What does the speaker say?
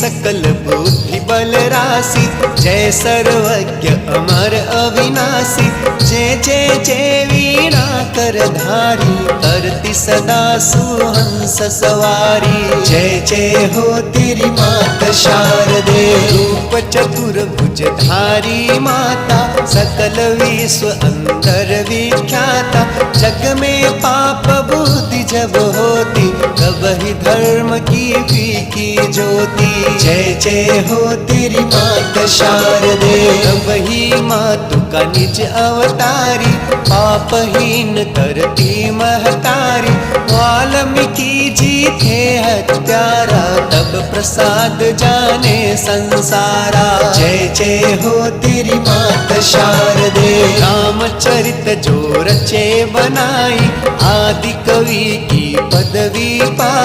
सकल बुद्धि बल राशि, जय सर्वज्ञ अमर अविनाशी। जय जय जय वीणा कर धारी, करती सदा सुहंस सवारी। जय जय हो तेरी मात शारदे, रूप चतुर्भुज धारी माता, सकल विश्व अंदर विख्याता। जग में पाप बुद्धि जब होती, तब ही धर्म की फीकी ज्योति। जय जय हो तेरी मात शारदे, तब ही मातु का निज अवतारी, पापहीन करती महतारी। वाल्मीकि जी थे हत्यारा, तब प्रसाद जाने संसारा। जय जय हो तेरी मात शारदे, रामचरित जो रचे बनाई, आदि कवि की पदवी पाई।